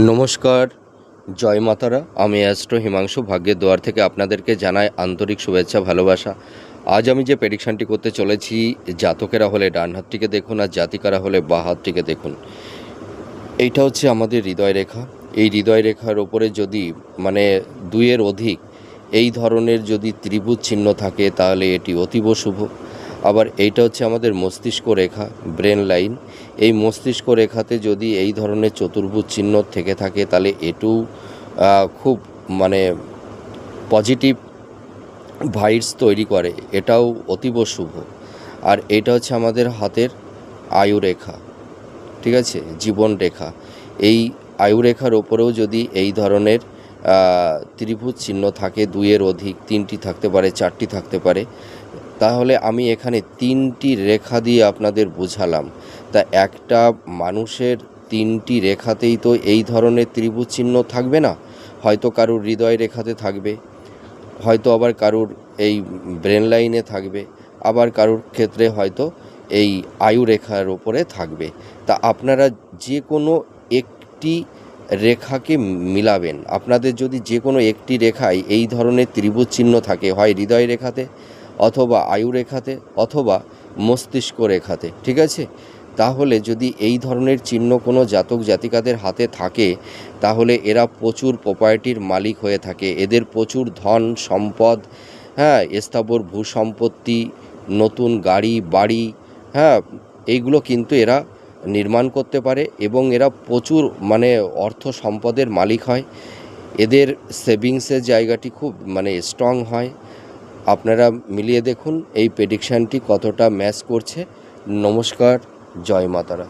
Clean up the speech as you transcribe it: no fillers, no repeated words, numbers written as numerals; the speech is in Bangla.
নমস্কার, জয় মাতারা। আমি অ্যাস্ট্রো হিমাংশু ভাগ্যের দুয়ার থেকে আপনাদেরকে জানাই আন্তরিক শুভেচ্ছা, ভালোবাসা। আজ আমি যে প্রেডিকশানটি করতে চলেছি, জাতকেরা হলে ডান হাতটিকে দেখুন আর জাতিকারা হলে বাঁ হাতটিকে দেখুন। এইটা হচ্ছে আমাদের হৃদয় রেখা। এই হৃদয় রেখার ওপরে যদি দুইয়ের অধিক এই ধরনের যদি ত্রিভুজ চিহ্ন থাকে তাহলে এটি অতীব শুভ। আবার এইটা হচ্ছে আমাদের মস্তিষ্ক রেখা, ব্রেন লাইন। এই মস্তিষ্ক রেখাতে যদি এই ধরনের চতুর্ভুজ চিহ্ন থেকে থাকে তাহলে এটু খুব পজিটিভ ভাইবস তৈরি করে, এটাও অতীব শুভ। আর এটা হচ্ছে আমাদের হাতের আয়ু রেখা, ঠিক আছে, জীবন রেখা। এই আয়ু রেখার ওপরেও যদি এই ধরনের ত্রিভুজ চিহ্ন থাকে, দুইয়ের অধিক, তিনটি থাকতে পারে, চারটি থাকতে পারে, তাহলে আমি এখানে তিনটি রেখা দিয়ে আপনাদের বোঝালাম। তা একটা মানুষের তিনটি রেখাতেই তো এই ধরনের ত্রিভুজ চিহ্ন থাকবে না, হয়তো কারুর হৃদয় রেখাতে থাকবে, হয়তো আবার কারুর এই ব্রেন লাইনে থাকবে, আবার কারুর ক্ষেত্রে হয়তো এই আয়ু রেখার ওপরে থাকবে। তা আপনারা যে কোনো একটি রেখাকে মিলাবেন। আপনাদের যদি যে কোনো একটি রেখায় এই ধরনের ত্রিভুজ চিহ্ন থাকে, হয় হৃদয় রেখাতে, অথবা আয়ু রেখাতে, অথবা মস্তিষ্ক রেখাতে, ঠিক আছে, তাহলে যদি এই ধরনের চিহ্ন কোনো জাতক জাতিকাদের হাতে থাকে তাহলে এরা প্রচুর প্রপার্টির মালিক হয়ে থাকে। এদের প্রচুর ধন সম্পদ, স্থাবর ভূসম্পত্তি, নতুন গাড়ি বাড়ি, এইগুলো কিন্তু এরা নির্মাণ করতে পারে এবং এরা প্রচুর অর্থ সম্পদের মালিক হয়। এদের সেভিংসের জায়গাটি খুব স্ট্রং হয়। আপনারা মিলিয়ে দেখুন এই প্রেডিকশানটি কতটা ম্যাচ করছে। নমস্কার, জয় মাতারা।